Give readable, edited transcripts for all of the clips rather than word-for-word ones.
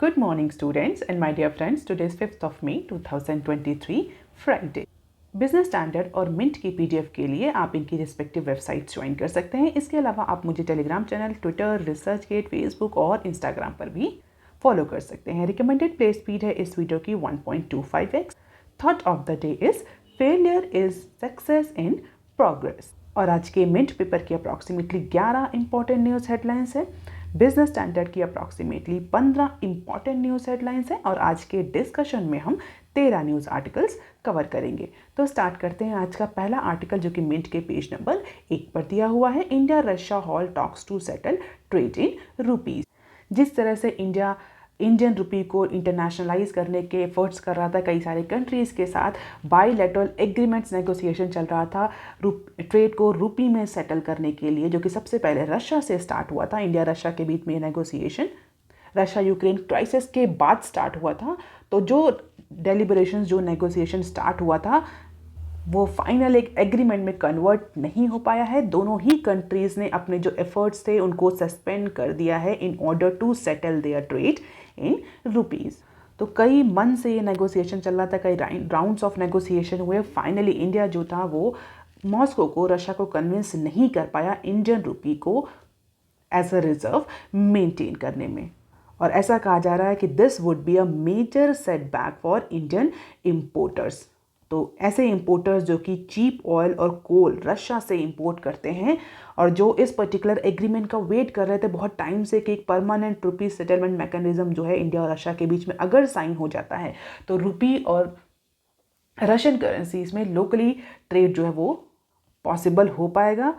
Good morning students and my dear friends, today is 5th of May 2023 Friday. Business standard और mint की PDF के लिए आप इनकी रिस्पेक्टिव वेबसाइट्स ज्वाइन कर सकते हैं। इसके अलावा आप मुझे Telegram channel, Twitter, ResearchGate, Facebook और इंस्टाग्राम पर भी फॉलो कर सकते हैं। रिकमेंडेड प्ले स्पीड है इस वीडियो की 1.25x। Thought of the day is failure is success in progress. और आज के मिंट पेपर की अप्रॉक्सीमेटली 11 इंपॉर्टेंट न्यूज़ हेडलाइंस है। बिजनेस स्टैंडर्ड की अप्रॉक्सीमेटली 15 इंपॉर्टेंट न्यूज़ हेडलाइंस हैं और आज के डिस्कशन में हम 13 न्यूज़ आर्टिकल्स कवर करेंगे। तो स्टार्ट करते हैं। आज का पहला आर्टिकल जो कि मिंट के पेज नंबर 1 पर दिया हुआ है, India Russia hold talks to settle trade in rupees. जिस तरह से इंडिया इंडियन रुपी को इंटरनेशनलाइज करने के एफर्ट्स कर रहा था, कई सारे कंट्रीज़ के साथ बाईलैटरल एग्रीमेंट्स नेगोशिएशन चल रहा था ट्रेड को रुपी में सेटल करने के लिए, जो कि सबसे पहले रशिया से स्टार्ट हुआ था। इंडिया रशिया के बीच में नेगोशिएशन रशिया यूक्रेन क्राइसिस के बाद स्टार्ट हुआ था। तो जो डेलिब्रेशंस, जो नेगोशिएशन स्टार्ट हुआ था, वो फाइनल एक एग्रीमेंट में कन्वर्ट नहीं हो पाया है। दोनों ही कंट्रीज़ ने अपने जो एफर्ट्स थे उनको सस्पेंड कर दिया है in order to settle their trade in rupees. तो कई मंथ से ये नेगोशिएशन चल रहा था, कई राउंड्स ऑफ नेगोशिएशन हुए। फाइनली इंडिया जो था वो मॉस्को को, रशिया को कन्विंस नहीं कर पाया इंडियन रुपी को एज अ रिजर्व मेंटेन करने में। और ऐसा कहा जा रहा है कि this would be a major setback for Indian importers. तो ऐसे इंपोर्टर्स जो कि चीप ऑयल और कोल रशिया से इंपोर्ट करते हैं और जो इस पर्टिकुलर एग्रीमेंट का वेट कर रहे थे बहुत टाइम से कि एक परमानेंट रुपी सेटलमेंट मैकेनिज्म जो है इंडिया और रशिया के बीच में अगर साइन हो जाता है तो रुपी और रशियन करेंसीज में लोकली ट्रेड जो है वो पॉसिबल हो पाएगा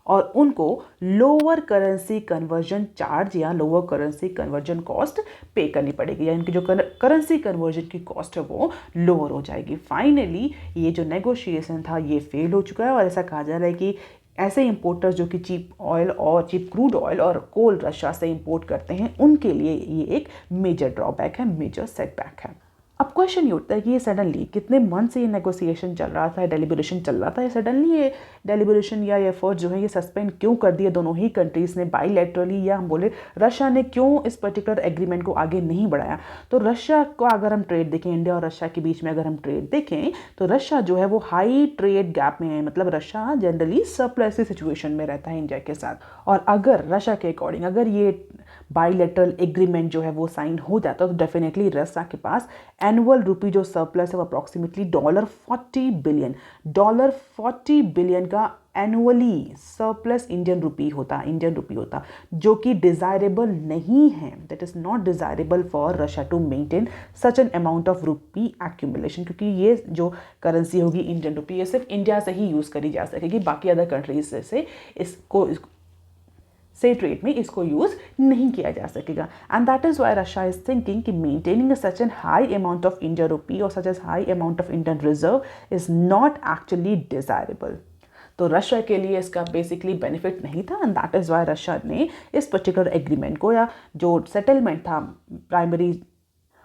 और उनको लोअर करेंसी कन्वर्जन चार्ज या लोअर करेंसी कन्वर्जन कॉस्ट पे करनी पड़ेगी, या इनकी जो करेंसी कन्वर्जन की कॉस्ट है वो लोअर हो जाएगी। फाइनली ये जो नेगोशिएशन था ये फेल हो चुका है और ऐसा कहा जा रहा है कि ऐसे इंपोर्टर्स जो कि चीप ऑयल और चीप क्रूड ऑयल और कोल रशिया से इंपोर्ट करते हैं उनके लिए ये एक मेजर ड्रॉबैक है, मेजर सेटबैक है। अब क्वेश्चन ये उठता है कि ये सडनली कितने मंथ से ये नेगोशिएशन चल रहा था, डेलिब्रेशन चल रहा था, ये सडनली ये डेलिब्रेशन या ये एफर्ट जो है ये सस्पेंड क्यों कर दिए दोनों ही कंट्रीज़ ने बाईलैटरली, या हम बोले रशिया ने क्यों इस पर्टिकुलर एग्रीमेंट को आगे नहीं बढ़ाया। तो रशिया को अगर हम ट्रेड देखें, इंडिया और रशिया के बीच में अगर हम ट्रेड देखें तो रशिया जो है वो हाई ट्रेड गैप में है, मतलब रशिया जनरली सरप्लस सिचुएशन में रहता है इंडिया के साथ। और अगर रशिया के अकॉर्डिंग अगर ये बाईलैटरल एग्रीमेंट जो है वो साइन हो जाता तो डेफिनेटली रशिया के पास एनुअल रुपी जो सरप्लस है वो अप्रॉक्सीमेटली $40 बिलियन का एनुअली सरप्लस इंडियन रुपी होता, जो कि डिज़ायरेबल नहीं है। That is not desirable for Russia to maintain such an amount of rupee accumulation, क्योंकि ये जो करेंसी होगी इंडियन रुपी ये सिर्फ इंडिया से ही यूज़ करी जा सकेगी, बाकी अदर कंट्रीज से ट्रेड में इसको यूज़ नहीं किया जा सकेगा। And that is why Russia is thinking कि maintaining such an high amount of Indian rupee और such as high amount of Indian reserve is not actually desirable. तो रशिया के लिए इसका बेसिकली बेनिफिट नहीं था and that is why Russia ने इस पर्टिकुलर एग्रीमेंट को, या जो सेटलमेंट था प्राइमरी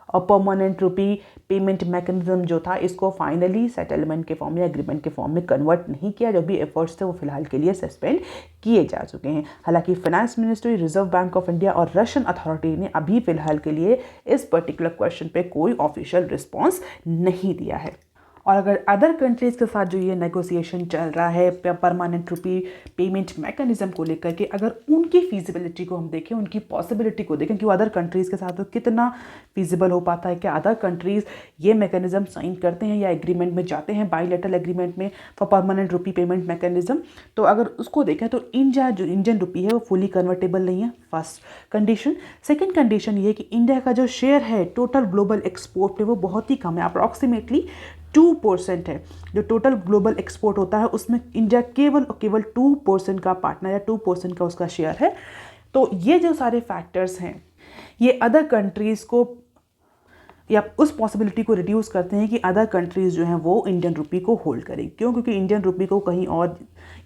और परमानेंट रुपी पेमेंट मैकेनिज्म जो था, इसको फाइनली सेटलमेंट के फॉर्म या एग्रीमेंट के फॉर्म में कन्वर्ट नहीं किया। जो भी एफर्ट्स थे वो फिलहाल के लिए सस्पेंड किए जा चुके हैं। हालांकि finance ministry, reserve bank of India और रशियन अथॉरिटी ने अभी फिलहाल के लिए इस पर्टिकुलर क्वेश्चन पे कोई ऑफिशियल रिस्पॉन्स नहीं दिया है। और अगर अदर कंट्रीज़ के साथ जो ये नेगोशिएशन चल रहा है परमानेंट रुपी पेमेंट मैकेनिज्म को लेकर के, अगर उनकी फीजिबिलिटी को हम देखें, उनकी पॉसिबिलिटी को देखें कि वो अदर कंट्रीज़ के साथ तो कितना फीजिबल हो पाता है, क्या अदर कंट्रीज़ ये मैकेनिज्म साइन करते हैं या एग्रीमेंट में जाते हैं बाईलैटरल एग्रीमेंट में for permanent rupee payment mechanism. तो अगर उसको देखें तो इंडिया जो इंडियन रुपी है वो फुली कन्वर्टेबल नहीं है, फर्स्ट कंडीशन। सेकेंड कंडीशन ये है कि इंडिया का जो शेयर है टोटल ग्लोबल एक्सपोर्ट पे वो बहुत ही कम है, अप्रॉक्सीमेटली 2% है। जो टोटल ग्लोबल एक्सपोर्ट होता है उसमें इंडिया केवल 2% का पार्टनर या 2% का उसका शेयर है। तो ये जो सारे फैक्टर्स हैं ये अदर कंट्रीज़ को या उस पॉसिबिलिटी को रिड्यूस करते हैं कि अदर कंट्रीज़ जो हैं वो इंडियन रुपी को होल्ड करें। क्यों? क्योंकि इंडियन रुपी को कहीं और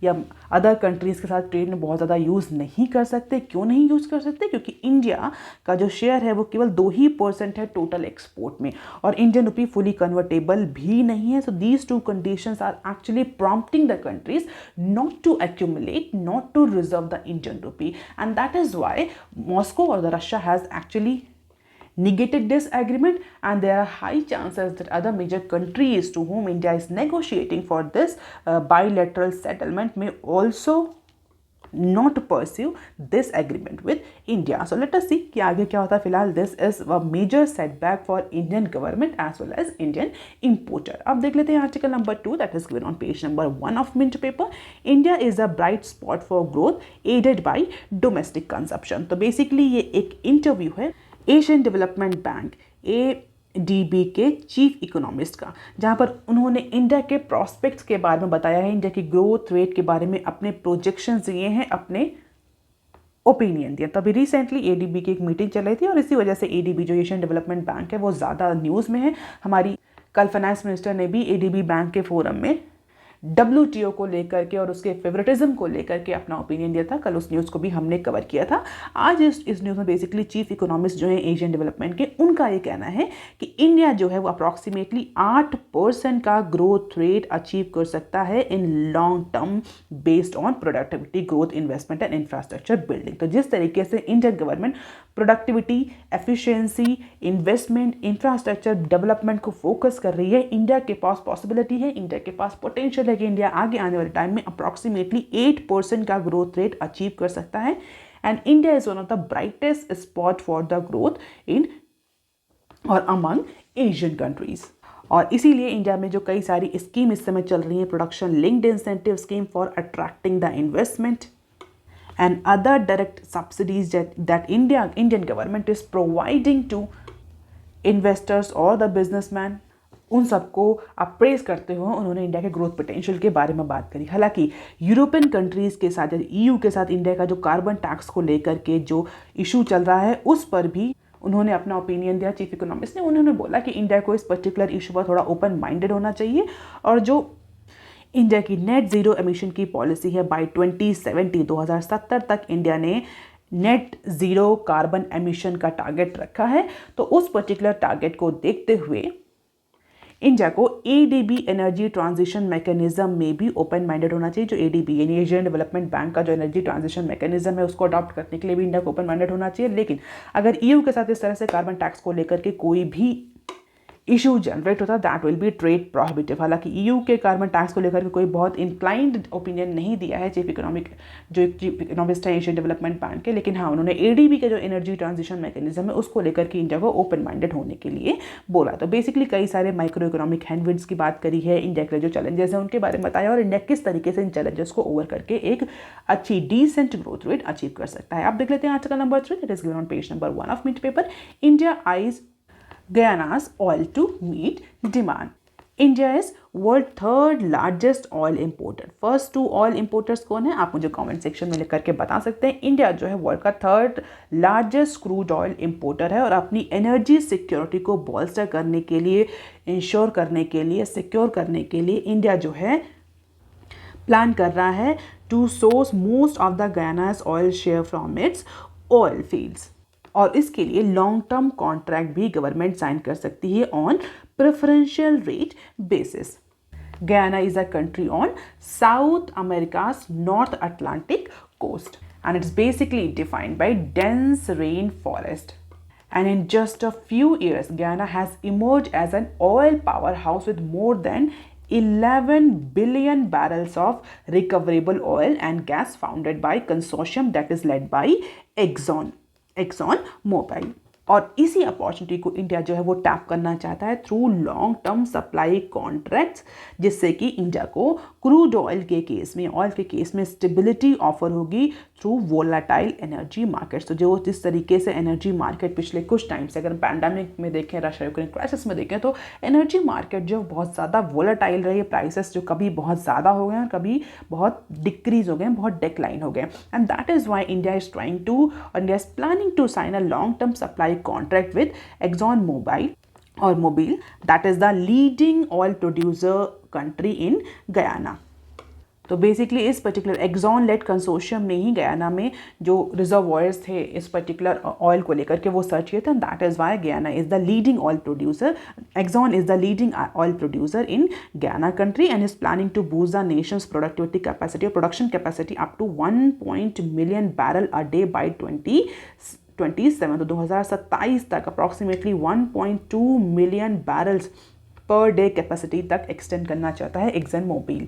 या अदर कंट्रीज़ के साथ ट्रेड में बहुत ज़्यादा यूज़ नहीं कर सकते। क्यों नहीं यूज़ कर सकते? क्योंकि इंडिया का जो शेयर है वो केवल 2% है टोटल एक्सपोर्ट में और इंडियन रुपी फुली कन्वर्टेबल भी नहीं है। So these two conditions are actually prompting the countries not to accumulate, not to reserve the Indian rupee, and that is why Moscow और the Russia has actually negated this agreement, and there are high chances that other major countries to whom India is negotiating for this bilateral settlement may also not pursue this agreement with India. So let us see कि आगे क्या होता है. फिलहाल this is a major setback for Indian government as well as Indian importer. अब देख लेते हैं article number 2 that is given on page number 1 of Mint paper. India is a bright spot for growth aided by domestic consumption. तो basically ये एक interview है Asian development bank ADB के chief economist का, जहां पर उन्होंने इंडिया के प्रॉस्पेक्ट्स के बारे में बताया है, इंडिया की ग्रोथ रेट के बारे में अपने प्रोजेक्शंस दिए हैं, अपने ओपिनियन दिया. तभी रिसेंटली ADB की एक मीटिंग चल रही थी और इसी वजह से ADB जो एशियन डेवलपमेंट बैंक है वो ज़्यादा न्यूज़ में है. हमारी कल फाइनेंस मिनिस्टर ने भी ADB बैंक के फोरम में WTO को लेकर के और उसके फेवरेटिज्म को लेकर के अपना ओपिनियन दिया था. कल उस न्यूज़ को भी हमने कवर किया था. आज इस न्यूज़ में बेसिकली चीफ इकोनॉमिस्ट जो है एशियन डेवलपमेंट के, उनका ये कहना है कि इंडिया जो है वो अप्रॉक्सीमेटली 8% का ग्रोथ रेट अचीव कर सकता है इन long term based on productivity growth investment and infrastructure building. तो जिस तरीके से Indian government productivity, efficiency, investment, infrastructure development को फोकस कर रही है, इंडिया के पास पॉसिबिलिटी है, इंडिया के पास पोटेंशियल है कि इंडिया आगे आने वाले टाइम में अप्रॉक्सीमेटली 8% का ग्रोथ रेट अचीव कर सकता है. And India is one of the brightest spot for the growth in और अमंग एशियन कंट्रीज. और इसीलिए इंडिया में जो कई सारी स्कीम इस समय चल रही हैं, production linked incentive scheme for attracting the investment and other direct subsidies that Indian government is providing to investors or the businessman, उन सबको अप्रेज करते हुए उन्होंने इंडिया के ग्रोथ पोटेंशियल के बारे में बात करी. हालांकि यूरोपियन कंट्रीज़ के साथ, EU के साथ इंडिया का जो कार्बन टैक्स को लेकर के जो इशू चल रहा है उस पर भी उन्होंने अपना ओपिनियन दिया. चीफ इकोनॉमिस्ट ने उन्होंने बोला कि इंडिया को इस पर्टिकुलर इशू पर थोड़ा ओपन माइंडेड होना चाहिए और जो इंडिया की नेट ज़ीरो एमिशन की पॉलिसी है बाय 2070 तक इंडिया ने नेट ज़ीरो कार्बन एमिशन का टारगेट रखा है. तो उस पर्टिकुलर टारगेट को देखते हुए इंडिया को ADB एनर्जी ट्रांजिशन मैकेनिज्म में भी ओपन माइंडेड होना चाहिए. जो ADB यानी एशियन डेवलपमेंट बैंक का जो एनर्जी ट्रांजिशन मैकेनिज्म है उसको अडॉप्ट करने के लिए भी इंडिया को ओपन माइंडेड होना चाहिए. लेकिन अगर EU के साथ इस तरह से कार्बन टैक्स को लेकर के कोई भी इशू जनरेट होता that will be trade prohibitive. हालांकि EU के कार्बन टैक्स को लेकर के कोई बहुत इंक्लाइंड ओपिनियन नहीं दिया है चीफ इकोनॉमिस्ट है एशियन डेवलपमेंट बैंक के. लेकिन हाँ, उन्होंने ADB के जो एनर्जी ट्रांजिशन मैकेनिज्म है उसको लेकर के इंडिया को ओपन माइंडेड होने के लिए बोला. तो बेसिकली कई सारे माइक्रो इकोनॉमिक हैंडविंड्स की बात करी है, इंडिया के जो चैलेंजेस हैं उनके बारे में बताया और इंडिया किस तरीके से इन चैलेंजेस को ओवर करके एक अच्छी डिसेंट ग्रोथ रेट अचीव कर सकता है. आप देख लेते हैं article number 3 that is given on page number 1 of Mint paper. India eyes Guyana's oil to meet demand. India is world third largest oil importer. First two oil importers कौन है आप मुझे कमेंट सेक्शन में लिख करके बता सकते हैं. इंडिया जो है वर्ल्ड का third largest crude oil importer है और अपनी एनर्जी सिक्योरिटी को बॉल्स्टर करने के लिए, इंश्योर करने के लिए, सिक्योर करने के लिए इंडिया जो है प्लान कर रहा है to source most of the Guyana's oil share from its oil fields. और इसके लिए लॉन्ग टर्म कॉन्ट्रैक्ट भी गवर्नमेंट साइन कर सकती है on preferential rate basis. Guyana is a country on south America's north Atlantic coast and it's basically defined by dense rain forest. And in just a few years, Guyana has emerged as an oil powerhouse with more than 11 billion barrels of recoverable oil and gas founded by consortium that is led by Exxon Mobil. और इसी opportunity को India जो है वो tap करना चाहता है through long term supply contracts, जिससे कि इंडिया को क्रूड ऑयल के केस में, ऑयल के केस में स्टेबिलिटी ऑफर होगी थ्रू वोलाटाइल एनर्जी मार्केट्स. तो जो जिस तरीके से एनर्जी मार्केट पिछले कुछ टाइम से, अगर पैंडेमिक में देखें, रशिया यूक्रेन क्राइसिस में देखें, तो एनर्जी मार्केट जो बहुत ज़्यादा वोलाटाइल रही है, प्राइसेस जो कभी बहुत ज़्यादा हो गए और कभी बहुत डिक्रीज हो गए, बहुत डिक्लाइन हो गए. And that is why India is trying to, India is planning to sign a long term supply contract with Exxon Mobil that is the leading oil producer country in Guyana. तो basically इस particular axon lead consortium ने ही Guyana में जो reservoirs थे इस particular oil को लेकर के वो सर्च किए थे. That is why Guyana is the leading oil producer. Exxon is the leading oil producer in Guyana country and is planning to boost the nation's productivity capacity और production capacity up to 1 million barrel a day by 2027 तो 2027 तक approximately 1.2 million barrels per day capacity तक extend करना चाहता है Exxon Mobil.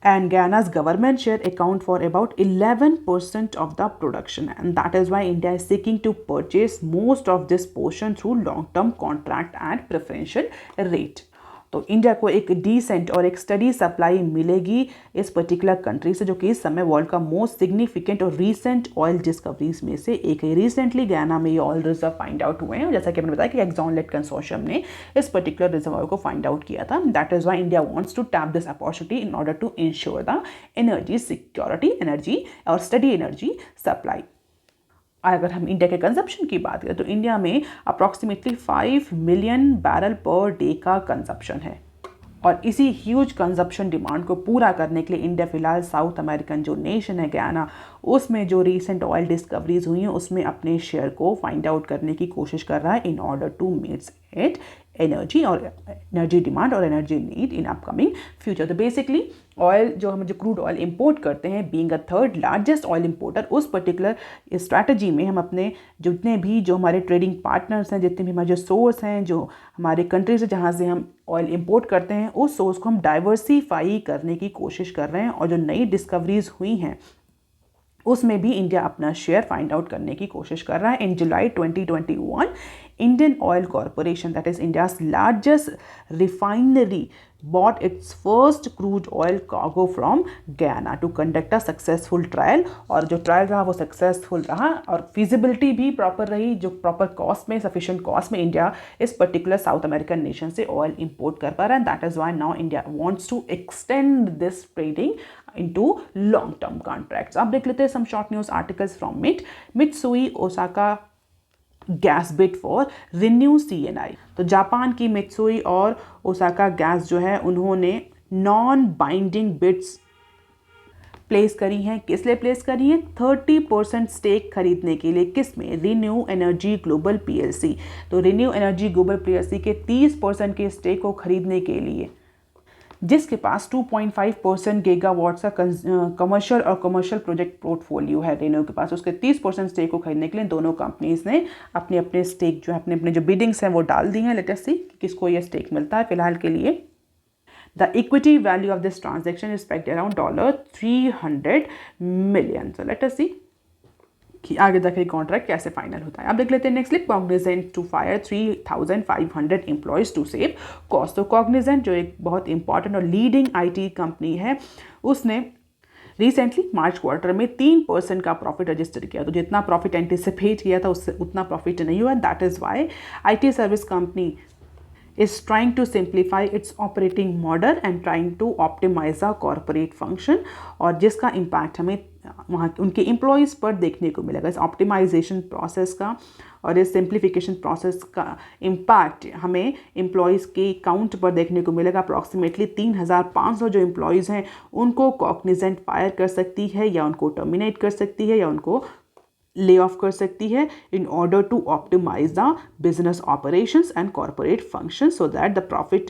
And Guyana's government share account for about 11% of the production, and that is why India is seeking to purchase most of this portion through long-term contract at preferential rate. तो India को एक decent और एक study supply मिलेगी इस particular country से, जो कि इस समय वर्ल्ड का मोस्ट सिग्निफिकेंट और रीसेंट ऑयल डिस्कवरीज में से एक है। रिसेंटली गयाना में ये ऑयल रिजर्व फाइंड आउट हुए हैं, और जैसा कि मैंने बताया कि एक्सॉन लेड कंसोर्शियम ने इस पर्टिकुलर रिजर्व को फाइंड आउट किया था। That is why India wants to tap this opportunity in order to ensure the energy security, energy और स्टडी एनर्जी सप्लाई। अगर हम इंडिया के कंजप्शन की बात करें तो इंडिया में approximately 5 million barrel per day का कंजप्शन है, और इसी ह्यूज कंजप्शन डिमांड को पूरा करने के लिए इंडिया फिलहाल साउथ अमेरिकन जो नेशन है गयाना, उसमें जो रीसेंट ऑयल डिस्कवरीज हुई हैं उसमें अपने शेयर को फाइंड आउट करने की कोशिश कर रहा है in order to meets it energy और एनर्जी डिमांड और energy need in upcoming future. तो बेसिकली ऑयल जो हम जो क्रूड ऑयल इंपोर्ट करते हैं, being a third largest oil importer, उस पर्टिकुलर स्ट्रैटेजी में हम अपने जितने भी जो हमारे ट्रेडिंग पार्टनर्स हैं, जितने भी हमारे जो सोर्स हैं, जो हमारे कंट्री से जहाँ से हम ऑयल इंपोर्ट करते हैं, उस सोर्स को हम डाइवर्सिफाई करने की कोशिश कर रहे हैं, और जो नई डिस्कवरीज हुई हैं उसमें भी इंडिया अपना शेयर फाइंड आउट करने की कोशिश कर रहा है। इन जुलाई 2021 Indian oil corporation, that is India's largest refinery, bought its first crude oil cargo from Guyana to conduct a successful trial। और जो ट्रायल रहा वो सक्सेसफुल रहा, और फिजिबिलिटी भी प्रॉपर रही, जो प्रॉपर कॉस्ट में, सफिशिएंट कॉस्ट में इंडिया इस पर्टिकुलर साउथ अमेरिकन नेशन से ऑयल इंपोर्ट कर पा रहा है। That is why now India wants to extend this trading into long-term contracts। अब देख लेते हैं some short news articles from Mitsui Osaka gas bid for renew CNI। तो जापान की मित्सुई और ओसाका गैस जो है उन्होंने नॉन बाइंडिंग बिड्स प्लेस करी हैं। किस लिए प्लेस करी हैं? 30% स्टेक खरीदने के लिए। किस में? Renew energy global PLC। तो रिन्यू एनर्जी ग्लोबल PLC के 30% के स्टेक को खरीदने के लिए, जिसके पास 2.5% गीगावाट का कमर्शियल और कमर्शियल प्रोजेक्ट पोर्टफोलियो है रेन्यू के पास, उसके 30% स्टेक को खरीदने के लिए दोनों कंपनीज ने अपने अपने स्टेक जो है, अपने अपने जो बिडिंग्स हैं वो डाल दी हैं। लेट अस सी किसको ये स्टेक मिलता है फिलहाल के लिए। The equity value of this transaction is expected around $300 million. So let us see कि आगे तक ये कॉन्ट्रैक्ट कैसे फाइनल होता है। अब देख लेते हैं next clip. Cognizant to fire 3,500 employees to save cost. तो कॉग्निजेंट जो एक बहुत इंपॉर्टेंट और लीडिंग IT कंपनी है, उसने रिसेंटली मार्च क्वार्टर में 3% का प्रॉफिट रजिस्टर किया। तो जितना प्रॉफिट एंटिसिपेट किया था उससे उतना प्रॉफिट नहीं हुआ। That is Y IT service company is trying to simplify its operating model and trying to optimize the corporate function, और जिसका इम्पैक्ट हमें वहाँ उनके एम्प्लॉयज़ पर देखने को मिलेगा। इस ऑप्टिमाइजेशन प्रोसेस का और इस सिंप्लीफिकेशन प्रोसेस का इम्पैक्ट हमें एम्प्लॉयज़ के काउंट पर देखने को मिलेगा। अप्रॉक्सीमेटली 3,500 जो एम्प्लॉयज़ हैं उनको कॉग्निजेंट फायर कर सकती है, या उनको टर्मिनेट कर सकती है, या उनको ले ऑफ कर सकती है in order to optimize the business operations and corporate functions so that the profit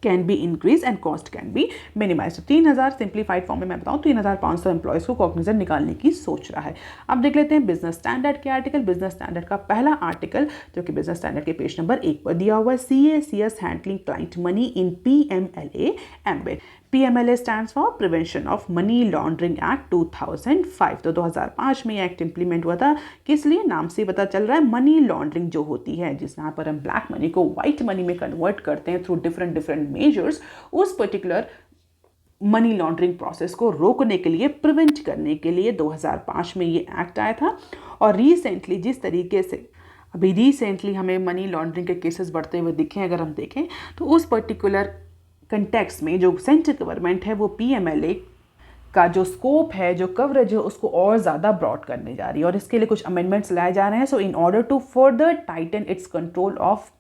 can be increased and cost can be minimized। तो 3,000 सिंप्लीफाइड फॉर्म में मैं बताऊँ 3,500 एम्प्लॉयज़ को कॉग्निजेंट निकालने की सोच रहा है। अब देख लेते हैं बिजनेस स्टैंडर्ड के आर्टिकल। बिजनेस स्टैंडर्ड का पहला आर्टिकल जो कि बिजनेस स्टैंडर्ड के पेज नंबर 1 पर दिया हुआ है, CACS handling client money in PMLA embed. PMLA stands for prevention of money laundering act 2005। तो 2005 में एक्ट इंप्लीमेंट हुआ था। किस लिए? नाम से पता चल रहा है, मनी लॉन्ड्रिंग जो होती है, जिस यहाँ पर हम ब्लैक मनी को वाइट मनी में कन्वर्ट करते हैं थ्रू डिफरेंट मेजर्स, उस पर्टिकुलर मनी लॉन्ड्रिंग प्रोसेस को रोकने के लिए, प्रिवेंट करने के लिए 2005 में ये एक्ट आया था। और रिसेंटली जिस तरीके से अभी रिसेंटली हमें मनी लॉन्ड्रिंग के केसेस बढ़ते हुए दिखे, अगर हम देखें तो उस पर्टिकुलर कंटेक्स्ट में जो सेंट्रल गवर्नमेंट है वो PMLA का जो स्कोप है, जो कवरेज है, उसको और ज़्यादा ब्रॉड करने जा रही है, और इसके लिए कुछ अमेंडमेंट्स लाए जा रहे हैं। So in order to further tighten its control of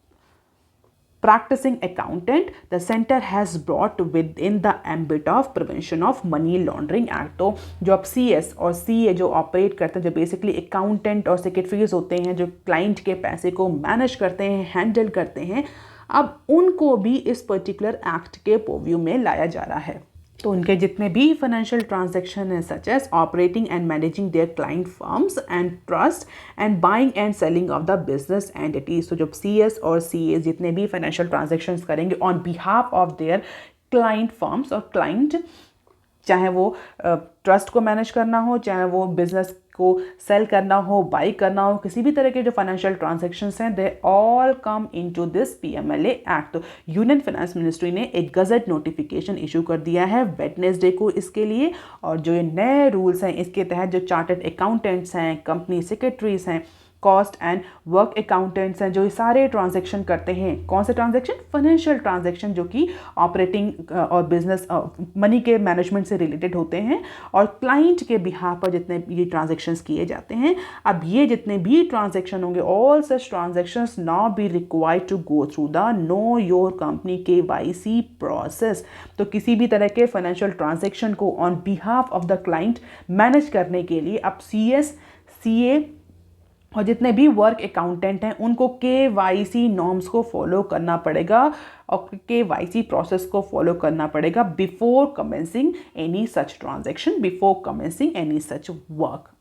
practicing accountant, the center has brought within the ambit of prevention of money laundering act। तो जो अब CS और CA जो ऑपरेट करते हैं, जो बेसिकली अकाउंटेंट और सेक्रेटरीज होते हैं, जो क्लाइंट के पैसे को मैनेज करते हैं, हैंडल करते हैं, अब उनको भी इस पर्टिकुलर एक्ट के पोव्यू में लाया जा रहा है। तो उनके जितने भी फाइनेंशियल ट्रांजैक्शन हैं such as operating and managing their client firms and trust and buying and selling of the business entities, तो जब CS और CA जितने भी फाइनेंशियल ट्रांजैक्शंस करेंगे on behalf of their client firms और क्लाइंट, चाहे वो ट्रस्ट को मैनेज करना हो, चाहे वो बिजनेस को सेल करना हो, बाई करना हो, किसी भी तरह के जो फाइनेंशियल ट्रांजैक्शंस हैं they all come into this PMLA act. तो यूनियन फाइनेंस मिनिस्ट्री ने एक गजट नोटिफिकेशन इशू कर दिया है वेडनेसडे को इसके लिए, और जो ये नए रूल्स हैं इसके तहत जो चार्टर्ड अकाउंटेंट्स हैं, कंपनी सेक्रेटरीज हैं, कॉस्ट एंड वर्क अकाउंटेंट्स हैं, जो ये सारे ट्रांजैक्शन करते हैं, कौन से ट्रांजैक्शन, फाइनेंशियल ट्रांजैक्शन जो कि ऑपरेटिंग और बिजनेस मनी के मैनेजमेंट से रिलेटेड होते हैं और क्लाइंट के बिहाफ पर जितने ये ट्रांजैक्शंस किए जाते हैं, अब ये जितने भी ट्रांजैक्शन होंगे all such transactions now be required to go through the know your company KYC process. तो किसी भी तरह के फाइनेंशियल ट्रांजैक्शन को on behalf of the client manage करने के लिए अब CS, CA और जितने भी वर्क अकाउंटेंट हैं उनको KYC नॉर्म्स को फॉलो करना पड़ेगा और KYC प्रोसेस को फॉलो करना पड़ेगा before commencing any such transaction, before commencing any such work.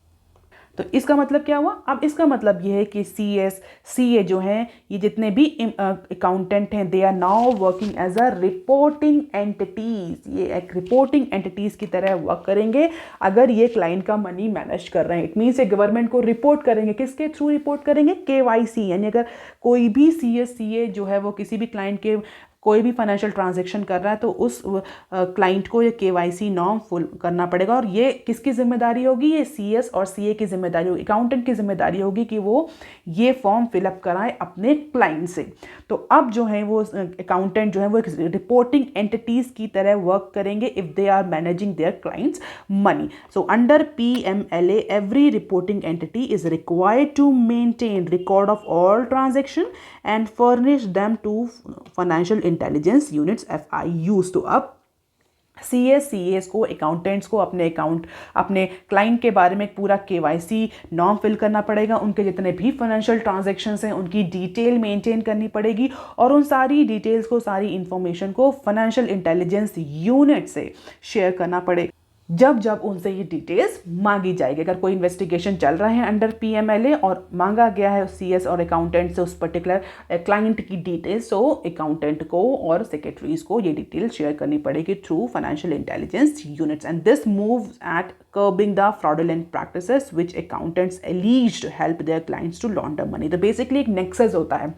तो इसका मतलब क्या हुआ, अब इसका मतलब ये है कि CS, CA जो हैं ये जितने भी अकाउंटेंट हैं they are now working as a reporting entities, ये एक रिपोर्टिंग एंटिटीज की तरह वर्क करेंगे अगर ये क्लाइंट का मनी मैनेज कर रहे हैं। इट मीन्स ये गवर्नमेंट को रिपोर्ट करेंगे, किसके थ्रू रिपोर्ट करेंगे, KYC, यानी अगर कोई भी CS, CA जो है वो किसी भी क्लाइंट के कोई भी फाइनेंशियल ट्रांजैक्शन कर रहा है तो उस क्लाइंट को ये KYC नॉर्म फुल करना पड़ेगा। और ये किसकी जिम्मेदारी होगी, ये CS और CA की जिम्मेदारी होगी, अकाउंटेंट की जिम्मेदारी होगी कि वो ये फॉर्म फिलअप कराए अपने क्लाइंट से। तो अब जो है वो अकाउंटेंट जो है वो एक रिपोर्टिंग एंटिटीज की तरह वर्क करेंगे if they are managing their clients money. So under PMLA every reporting entity is required to maintain record of all transaction and furnish them to financial intelligence units FIUs। तो अब CAs को, accountants को अपने client के बारे में एक पूरा KYC नॉर्म फिल करना पड़ेगा, उनके जितने भी फाइनेंशियल ट्रांजैक्शंस हैं उनकी डिटेल मेंटेन करनी पड़ेगी और उन सारी डिटेल्स को, सारी इंफॉर्मेशन को फाइनेंशियल इंटेलिजेंस यूनिट से शेयर करना पड़ेगा जब जब उनसे ये डिटेल्स मांगी जाएगी। अगर कोई इन्वेस्टिगेशन चल रहा है अंडर PMLA और मांगा गया है CS और अकाउंटेंट से उस पर्टिकुलर क्लाइंट की डिटेल्स, तो अकाउंटेंट को और सेक्रेटरीज को ये डिटेल शेयर करनी पड़ेगी through financial intelligence units. And this moves eight curbing the fraudulent practices which accountants alleged help their clients to launder money। तो बेसिकली एक नेक्सस होता है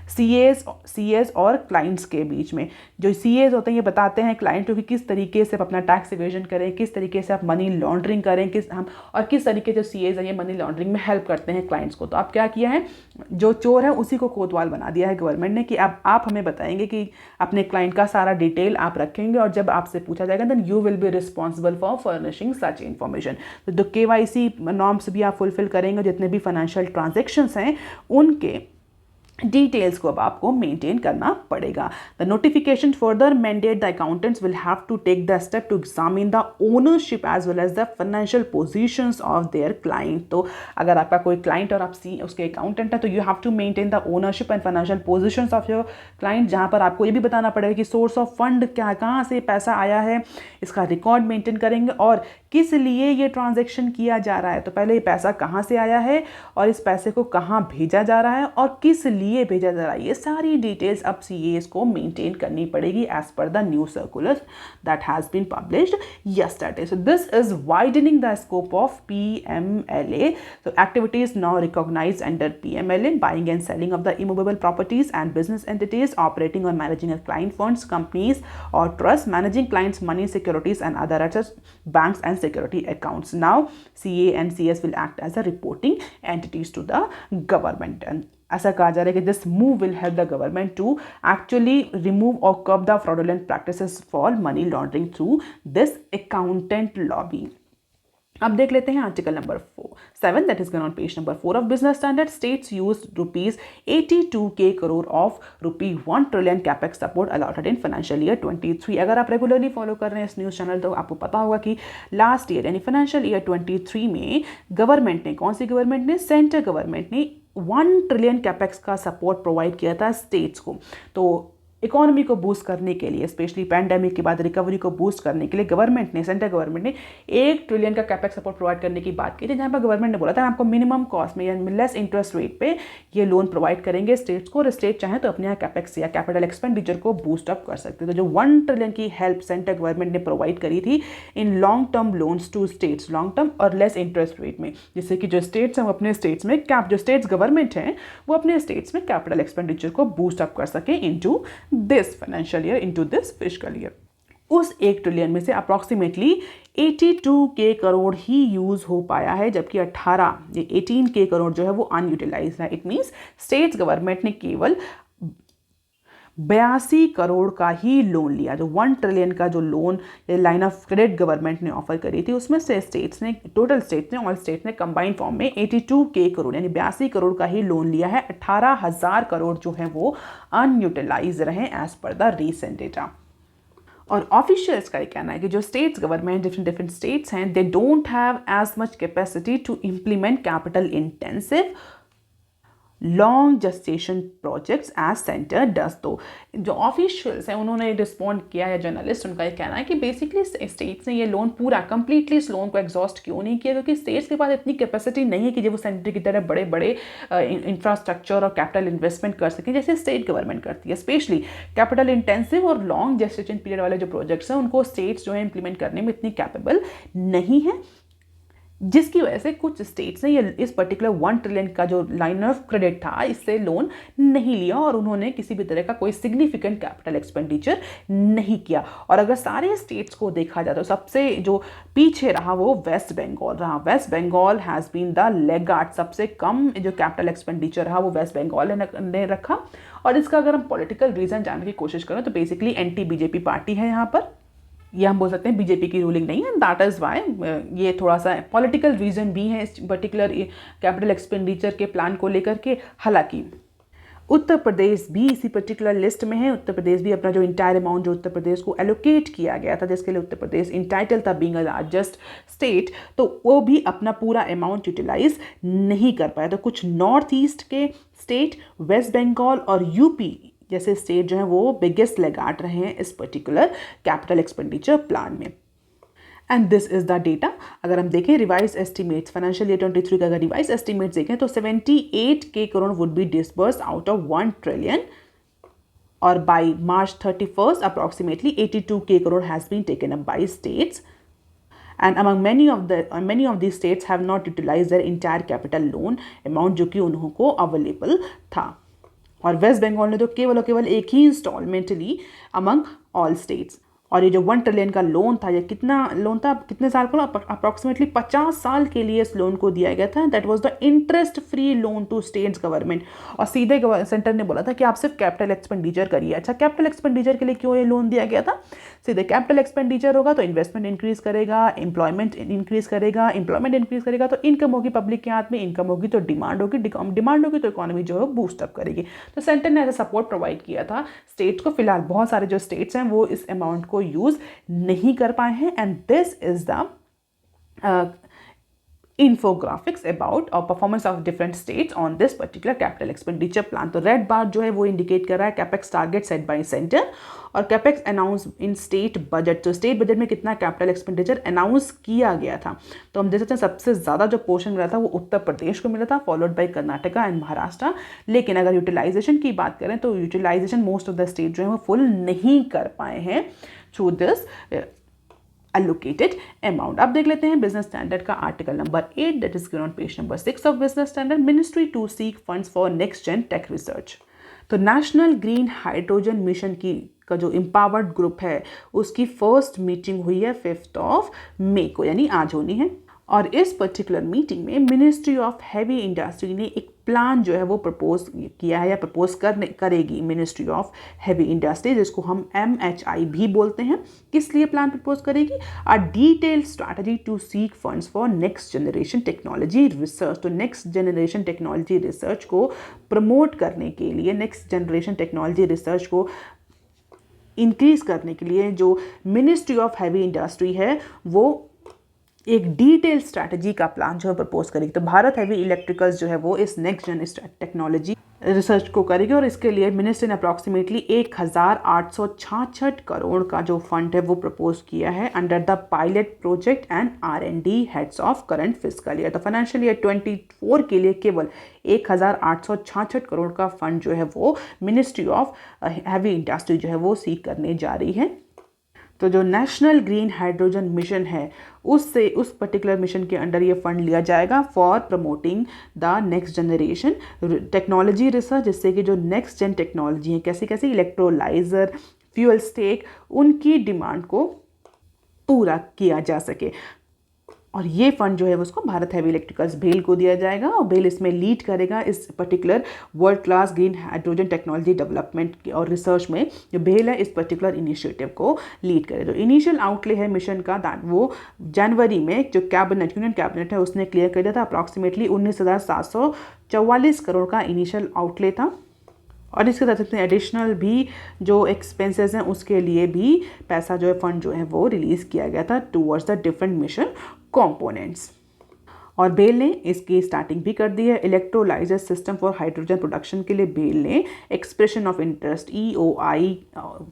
CS और क्लाइंट्स के बीच में। जो CAs होते हैं ये बताते हैं क्लाइंट को कि किस तरीके से आप अपना टैक्स इवेजन करें, किस तरीके से आप मनी लॉन्ड्रिंग करें, किस तरीके से CAs हैं ये मनी लॉन्ड्रिंग में हेल्प करते हैं क्लाइंट्स को। तो आप क्या किया है, जो चोर है उसी को कोतवाल बना दिया है गवर्नमेंट ने कि अब आप हमें बताएंगे कि अपने क्लाइंट का सारा डिटेल आप रखेंगे और जब आपसे पूछा जाएगा then you will be responsible for furnishing such information. तो KYC नॉर्म्स भी आप फुलफिल करेंगे, जितने भी फाइनेंशियल ट्रांजेक्शन्स हैं उनके डिटेल्स को अब आपको मेंटेन करना पड़ेगा। The notification further mandate the accountants will have to take the step to examine the ownership as well as the financial positions of their client. तो अगर आपका कोई क्लाइंट और आप उसके अकाउंटेंट है तो you have to maintain the ownership and financial positions of your client, जहां पर आपको ये भी बताना पड़ेगा कि सोर्स ऑफ फंड क्या, कहाँ से पैसा आया है, इसका रिकॉर्ड मेंटेन करेंगे और किस लिए ये ट्रांजैक्शन किया जा रहा है। तो पहले ये पैसा कहाँ से आया है और इस पैसे को कहाँ भेजा जा रहा है और किस लिए भेजा जा रहा है, ये सारी डिटेल्स अब CAs को मेंटेन करनी पड़ेगी as per the new circular that has been published yesterday. So this is widening the scope of PMLA. So activities now recognized under PMLA, buying and selling of the immovable properties and business entities operating or managing a client funds, companies or trusts, managing clients' money, securities and other assets, banks and security accounts. Now CA and CS will act as a reporting entities to the government, and ऐसा कहा जा रहा है कि this move will help the government to actually remove और curb the fraudulent practices for money laundering through this accountant lobby. अब देख लेते हैं article number 7 that is given on page number 4 of business standard. States use ₹82K crore of ₹1 trillion capex support allotted in financial year 23। अगर आप regularly follow कर रहे हैं इस न्यूज़ चैनल तो आपको पता होगा कि लास्ट ईयर यानी फाइनेंशियल ईयर 23 में गवर्नमेंट ने, कौन सी गवर्नमेंट ने, सेंट्रल गवर्नमेंट ने 1 ट्रिलियन कैपेक्स का सपोर्ट प्रोवाइड किया था स्टेट्स को। तो इकोनॉमी को बूस्ट करने के लिए, स्पेशली पैंडेमिक के बाद रिकवरी को बूस्ट करने के लिए गवर्नमेंट ने, सेंट्रल गवर्नमेंट ने 1 ट्रिलियन का कैपेक्स सपोर्ट प्रोवाइड करने की बात की थी, जहां पर गवर्नमेंट ने बोला था आपको मिनिमम कॉस्ट में या लेस इंटरेस्ट रेट पे ये लोन प्रोवाइड करेंगे स्टेट्स को, और स्टेट चाहे तो अपने यहाँ कैपेक्स या कैपिटल एक्सपेंडिचर को बूस्ट अप कर सकते हैं। तो जो 1 ट्रिलियन की हेल्प सेंट्रल गवर्नमेंट ने प्रोवाइड करी थी in long term loans to states, long term और लेस इंटरेस्ट रेट में, जिससे कि जो स्टेट्स हैं वो अपने स्टेट्स में जो स्टेट्स गवर्नमेंट हैं वो अपने स्टेट्स में कैपिटल एक्सपेंडिचर को बूस्ट अप कर सके into this financial year, into this fiscal year. उस 1 ट्रिलियन में से अप्रॉक्सीमेटली 82K करोड़ ही यूज हो पाया है, जबकि 18K करोड़ जो है वो अनयूटिलाइज है। इट मीन्स स्टेट्स गवर्नमेंट ने केवल 82 करोड़ का ही लोन लिया। जो 1 ट्रिलियन का जो loan line of credit government ने ऑफर करी थी, उसमें से टोटल स्टेट्स ने, ऑल स्टेट्स ने कंबाइंड फॉर्म में 82K करोड़ यानी 82 करोड़ का ही लोन लिया है। 18,000 करोड़ जो है वो अनयूटिलाइज रहे as per the recent data. और ऑफिशियल्स का कहना है कि जो स्टेट्स गवर्नमेंट डिफरेंट स्टेट्स हैं, they don't have as much capacity to implement capital intensive long gestation projects as centre does. तो जो ऑफिशियल्स हैं उन्होंने रिस्पॉन्ड किया है, जर्नलिस्ट उनका ये कहना है कि बेसिकली स्टेट्स ने ये लोन पूरा कंप्लीटली इस लोन को एग्जॉस्ट क्यों नहीं किया, क्योंकि स्टेट्स के पास इतनी कैपेसिटी नहीं है कि जो वो सेंटर की तरह बड़े बड़े इंफ्रास्ट्रक्चर और कैपिटल इन्वेस्टमेंट कर सकें जैसे स्टेट गवर्नमेंट करती है। स्पेशली कैपिटल इंटेंसिव और लॉन्ग जस्टेशन पीरियड वाले जो प्रोजेक्ट्स हैं उनको स्टेट्स जो है इंप्लीमेंट करने में इतनी कैपेबल नहीं है, जिसकी वजह से कुछ स्टेट्स ने ये इस पर्टिकुलर 1 ट्रिलियन का जो लाइन ऑफ क्रेडिट था इससे लोन नहीं लिया, और उन्होंने किसी भी तरह का कोई सिग्निफिकेंट कैपिटल एक्सपेंडिचर नहीं किया। और अगर सारे स्टेट्स को देखा जाए तो सबसे जो पीछे रहा वो वेस्ट बंगाल रहा। West Bengal has been the laggard, सबसे कम जो कैपिटल एक्सपेंडिचर रहा वो वेस्ट बंगाल ने रखा। और इसका अगर हम पॉलिटिकल रीजन जानने की कोशिश करें तो बेसिकली एंटी बीजेपी पार्टी है यहाँ पर, ये हम बोल सकते हैं बीजेपी की रूलिंग नहीं है, दैट इज़ वाई ये थोड़ा सा पॉलिटिकल रीजन भी है इस पर्टिकुलर कैपिटल एक्सपेंडिचर के प्लान को लेकर के। हालांकि उत्तर प्रदेश भी इसी पर्टिकुलर लिस्ट में है। उत्तर प्रदेश भी अपना जो इंटायर अमाउंट जो उत्तर प्रदेश को एलोकेट किया गया था, जिसके लिए उत्तर प्रदेश इंटाइटल था बीइंग अ लार्जेस्ट स्टेट, तो वो भी अपना पूरा अमाउंट यूटिलाइज नहीं कर पाया। तो कुछ नॉर्थ ईस्ट के स्टेट, वेस्ट बंगाल और यूपी जैसे स्टेट जो है वो बिगेस्ट लेगार्ड रहे हैं इस पर्टिकुलर कैपिटल एक्सपेंडिचर प्लान में। And this is the data. अगर हम देखें रिवाइज एस्टिमेट्स फाइनेंशियल ईयर 23 का अगर रिवाइज एस्टिमेट्स देखें तो 78K crore would be disbursed out of 1 trillion, और by March 31 approximately 82K crore has been taken up by states, and among many of these states have not utilized their entire capital loan amount जो कि उनको available था। और waste Bengal ने तो केवल और केवल एक ही इंस्टॉलमेंट ली अमंग ऑल स्टेट्स। और ये जो 1 ट्रिलियन का लोन था, ये कितना लोन था, कितने साल को, अप्रॉक्सीमेटली 50 साल के लिए इस लोन को दिया गया था। That was the interest free loan to states government. और सीधे सेंटर ने बोला था कि आप सिर्फ कैपिटल एक्सपेंडिचर करिए। अच्छा, कैपिटल एक्सपेंडिचर के लिए क्यों ये लोन दिया गया था? सीधे कैपिटल एक्सपेंडिचर होगा तो इन्वेस्टमेंट इंक्रीज करेगा, एम्प्लॉयमेंट इंक्रीज करेगा, एम्प्लॉयमेंट इंक्रीज करेगा तो इनकम होगी, पब्लिक के हाथ में इनकम होगी तो डिमांड होगी, डिमांड होगी तो इकोनॉमी जो है बूस्ट अप करेगी। तो सेंटर ने ऐसा सपोर्ट प्रोवाइड किया था स्टेट्स को। फिलहाल बहुत सारे जो स्टेट्स हैं वो इस अमाउंट को यूज नहीं कर पाए हैं। And this is the infographics about or performance of different states on this particular capital expenditure plan। तो रेड बार जो है वो इंडिकेट कर रहा है capex target set by centre और capex announce in state budget. तो स्टेट बजट में कितना कैपिटल एक्सपेंडिचर अनाउंस किया गया था, तो हम देख सकते हैं सबसे ज़्यादा जो पोर्शन मिला था वो उत्तर प्रदेश को मिला था, followed by Karnataka and Maharashtra. लेकिन अगर यूटिलाइजेशन की बात करें तो utilisation most of the state जो है वो फुल नहीं कर पाए हैं थ्रू दिस allocated amount। अब देख लेते हैं बिजनेस स्टैंडर्ड का article number 8 that is given on page number 6 of business standard. Ministry to seek funds for next gen tech research. तो नेशनल ग्रीन हाइड्रोजन मिशन का जो एम्पावर्ड ग्रुप है उसकी फर्स्ट मीटिंग हुई है 5 मई को, यानी आज होनी है। और इस पर्टिकुलर मीटिंग में मिनिस्ट्री ऑफ हैवी इंडस्ट्री ने एक प्लान जो है वो प्रपोज किया है या प्रपोज करेगी मिनिस्ट्री ऑफ हैवी इंडस्ट्री, जिसको हम MHI भी बोलते हैं। किस लिए प्लान प्रपोज करेगी? A detailed strategy to seek funds for next generation technology research. तो नेक्स्ट जनरेशन टेक्नोलॉजी रिसर्च को प्रमोट करने के लिए, नेक्स्ट जनरेशन टेक्नोलॉजी रिसर्च को इंक्रीज करने के लिए जो मिनिस्ट्री ऑफ हैवी इंडस्ट्री है वो एक डिटेल स्ट्रैटेजी का प्लान जो है प्रपोज करेगी। तो भारत हैवी इलेक्ट्रिकल्स जो है वो इस नेक्स्ट जन टेक्नोलॉजी रिसर्च को करेगी और इसके लिए मिनिस्ट्री ने अप्रॉक्सीमेटली 1866 करोड़ का जो फंड है वो प्रपोज किया है under the pilot project and R&D heads of current fiscal year. तो फाइनेंशियल ईयर 24 के लिए केवल 1866 करोड़ का फंड जो है वो मिनिस्ट्री ऑफ हैवी इंडस्ट्री जो है वो सीक करने जा रही है। तो जो नेशनल ग्रीन हाइड्रोजन मिशन है उससे उस पर्टिकुलर मिशन के अंडर ये फंड लिया जाएगा for promoting the next generation technology research, जिससे कि जो नेक्स्ट जेन टेक्नोलॉजी है कैसे कैसे इलेक्ट्रोलाइजर, फ्यूल स्टेक, उनकी डिमांड को पूरा किया जा सके। और ये फंड जो है उसको भारत हैवी इलेक्ट्रिकल्स बेल को दिया जाएगा और बेल इसमें लीड करेगा इस particular world class green hydrogen technology development और रिसर्च में जो बेल है इस पर्टिकुलर इनिशिएटिव को लीड करे। जो इनिशियल आउटले है मिशन का वो जनवरी में जो कैबिनेट यूनियन कैबिनेट है उसने क्लियर कर दिया था। अप्रॉक्सीमेटली 19,744 करोड़ का इनिशियल आउटले था और इसके साथ साथ एडिशनल भी जो एक्सपेंसेस हैं उसके लिए भी पैसा जो है फंड जो है वो रिलीज़ किया गया था towards the different mission components. और बेल ने इसकी स्टार्टिंग भी कर दी है। Electrolyser system for hydrogen production के लिए बेल ने expression of interest EOI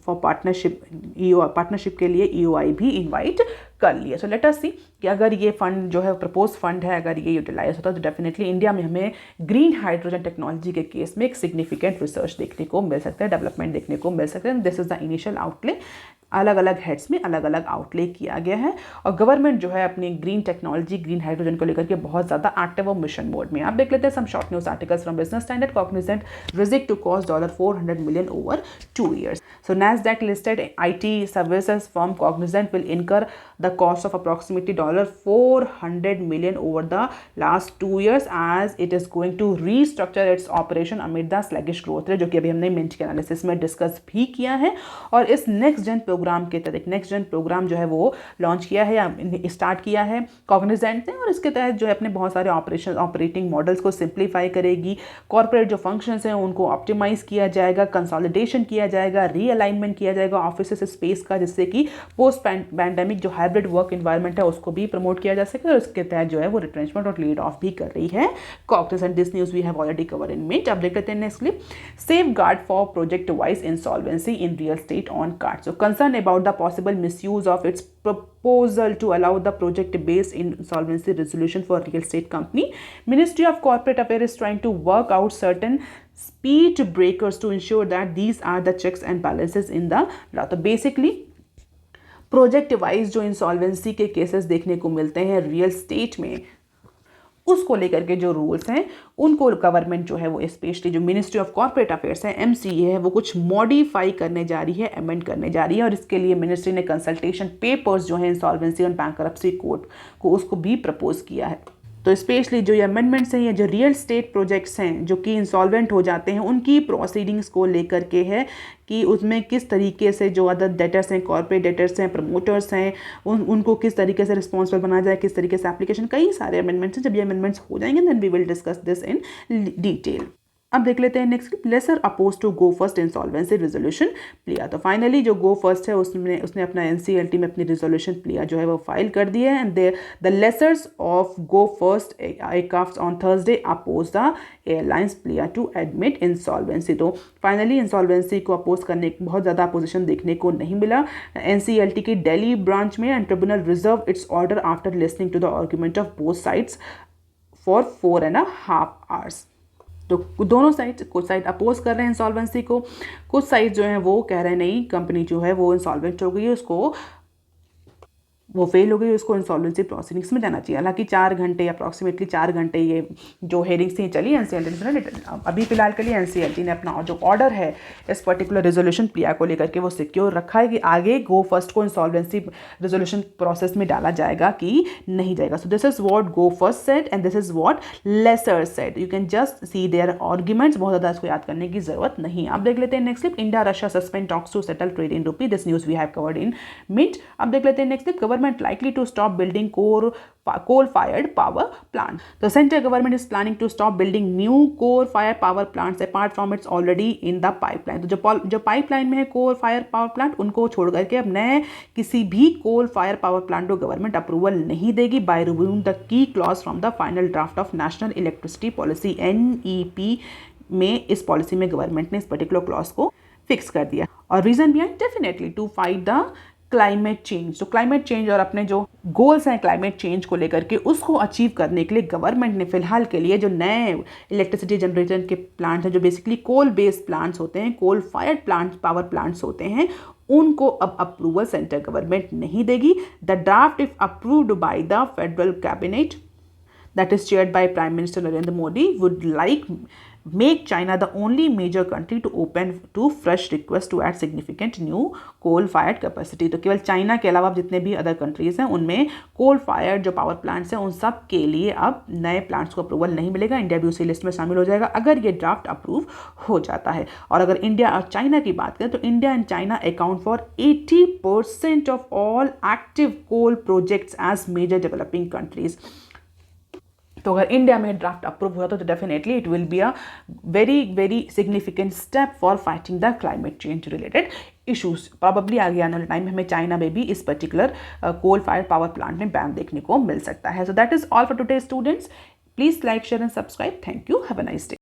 for partnership के लिए EOI भी इनवाइट कर लिया। सो लेट अस सी कि अगर ये फंड जो है प्रपोज फंड है अगर ये यूटिलाइज होता है तो डेफिनेटली इंडिया में हमें ग्रीन हाइड्रोजन टेक्नोलॉजी के केस में एक सिग्निफिकेंट रिसर्च देखने को मिल सकता है, डेवलपमेंट देखने को मिल सकता है। This is the initial outlay. अलग अलग हेड्स में अलग अलग आउटले किया गया है और गवर्नमेंट जो है अपनी ग्रीन टेक्नोलॉजी ग्रीन हाइड्रोजन को लेकर के बहुत ज़्यादा एक्टिव और मिशन मोड में। आप देख लेते हैं some short news articles from business standard. Cognizant rejig to cost $400 million over 2 years. So NASDAQ listed IT services firm Cognizant will incur the cost of approximately $400 million over the last 2 years as it is going to restructure its operation amid the sluggish growth rate, जो कि अभी हमने mint के analysis में discuss भी किया है। और इस नेक्स्ट जेन प्रोग्राम के तहत नेक्स्ट जेन प्रोग्राम जो है वो लॉन्च किया है या स्टार्ट किया है कॉग्निजेंट ने और इसके तहत जो है अपने बहुत सारे ऑपरेटिंग मॉडल्स को सिंप्लीफाई करेगी। कॉर्पोरेट जो फंक्शंस हैं उनको ऑप्टिमाइज किया जाएगा, कंसोलिडेशन किया जाएगा, रीअलाइनमेंट किया जाएगा ऑफिस स्पेस का, जिससे कि पोस्ट पैंडेमिक जो हाइब्रिड वर्क इन्वायरमेंट है उसको भी प्रमोट किया जा सके। और इसके तहत जो है वो रिट्रेंचमेंट और लेड ऑफ भी कर रही है Cognizant. This news we have already covered in Mint. अब देख लेते हैं next clip. Safeguard for project wise insolvency in real estate on card. So concern about the possible misuse of its proposal to allow the project-based insolvency resolution for real estate company. Ministry of Corporate Affairs is trying to work out certain speed breakers to ensure that these are the checks and balances in the law. तो basically project wise जो insolvency के cases देखने को मिलते हैं real estate में उसको लेकर के जो रूल्स हैं उनको गवर्नमेंट जो है वो स्पेशली जो मिनिस्ट्री ऑफ कॉर्पोरेट अफेयर्स है MCA है वो कुछ मॉडिफाई करने जा रही है, अमेंड करने जा रही है। और इसके लिए मिनिस्ट्री ने कंसल्टेशन पेपर्स जो है इंसॉल्वेंसी और बैंकरप्सी कोर्ट को उसको भी प्रपोज किया है। तो स्पेशली जो ये अमेंडमेंट्स हैं या जो रियल स्टेट प्रोजेक्ट्स हैं जो कि इंसॉल्वेंट हो जाते हैं उनकी प्रोसीडिंग्स को लेकर के है कि उसमें किस तरीके से जो अदर डेटर्स हैं, कॉर्पोरेट डेटर्स हैं, प्रमोटर्स हैं, उनको किस तरीके से रिस्पॉन्सिबल बनाया जाए, किस तरीके से एप्लीकेशन, कई सारे अमेंडमेंट्स हैं। जब ये अमेंडमेंट्स हो जाएंगे then we will discuss this in detail. अब देख लेते हैं next lessor oppose to Go First insolvency resolution plea. तो फाइनली जो गो फर्स्ट है उसने अपना NCLT में अपनी रेजोल्यूशन प्लिया जो है वो फाइल कर दिया है। And the lessors of Go First aircraft on Thursday oppose the airlines plea to admit insolvency. तो फाइनली इंसॉल्वेंसी को अपोज करने की बहुत ज़्यादा अपोजिशन देखने को नहीं मिला NCLT की दिल्ली ब्रांच में। And tribunal reserve its order after listening to the argument of both sides for 4.5 hours। तो दोनों साइड, कुछ साइड अपोज कर रहे हैं इंसॉल्वेंसी को, कुछ साइड जो है वो कह रहे हैं नहीं कंपनी जो है वो इंसॉल्वेंट हो गई है, उसको वो फेल हो गई, उसको इंसॉल्वेंसी प्रोसीडिंग्स में जाना चाहिए। हालांकि 4 घंटे अप्रॉक्सीमेटली 4 घंटे ये जो हेयरिंग्स थी चली NCLT ने। अभी फिलहाल के लिए NCLT ने अपना जो ऑर्डर है इस पर्टिकुलर रेजोल्यूशन प्लिया को लेकर के वो सिक्योर रखा है कि आगे गो फर्स्ट को इंसॉल्वेंसी रेजोल्यूशन प्रोसेस में डाला जाएगा कि नहीं जाएगा। So this is what Go First said and this is what lessor said. You can just see their arguments, बहुत ज़्यादा इसको याद करने की जरूरत नहीं। आप देख लेते हैं next clip. India Russia suspend talks to settle trade in rupee. This news we have covered in Mint. अब देख लेते हैं next clip. government likely to stop building coal-fired power plants. The central government is planning to stop building new coal-fired power plants apart from its already in the pipeline. तो जो pipeline में है coal-fired power plant, उनको छोड़ करके अब नए किसी भी coal-fired power plant को गवर्नमेंट अप्रूवल नहीं देगी by removing the key clause from the final draft of National Electricity Policy (NEP). में इस पॉलिसी में गवर्नमेंट ने इस पर्टिकुलर क्लॉज को फिक्स कर दिया और reason behind definitely to fight the climate change. तो क्लाइमेट चेंज और अपने जो गोल्स हैं क्लाइमेट चेंज को लेकर के उसको अचीव करने के लिए गवर्नमेंट ने फिलहाल के लिए जो नए इलेक्ट्रिसिटी जनरेशन के प्लांट्स हैं जो बेसिकली कोल बेस्ड प्लांट्स होते हैं, coal fired plants power plants होते हैं, उनको अब अप्रूवल सेंट्रल गवर्नमेंट नहीं देगी। The draft if approved by the federal cabinet that is chaired by Prime Minister Narendra Modi would make China the only major country to open to fresh requests to add significant new coal-fired capacity। तो केवल China के अलावा जितने भी other countries हैं उनमें coal-fired जो power plants हैं उन सब के लिए अब नए प्लांट्स को अप्रूवल नहीं मिलेगा। इंडिया भी उसी लिस्ट में शामिल हो जाएगा अगर ये ड्राफ्ट अप्रूव हो जाता है। और अगर इंडिया और चाइना की बात करें तो India and China account for 80% of all active coal projects as major developing countries. तो अगर इंडिया में ड्राफ्ट अप्रूव हुआ तो definitely it will be a very very significant step for fighting the climate change related issues. Probably आगे आने वाले time में हमें चाइना में भी इस particular coal fire power plant में बैन देखने को मिल सकता है। So that is all for today students. Please like share and subscribe. Thank you. Have a nice day.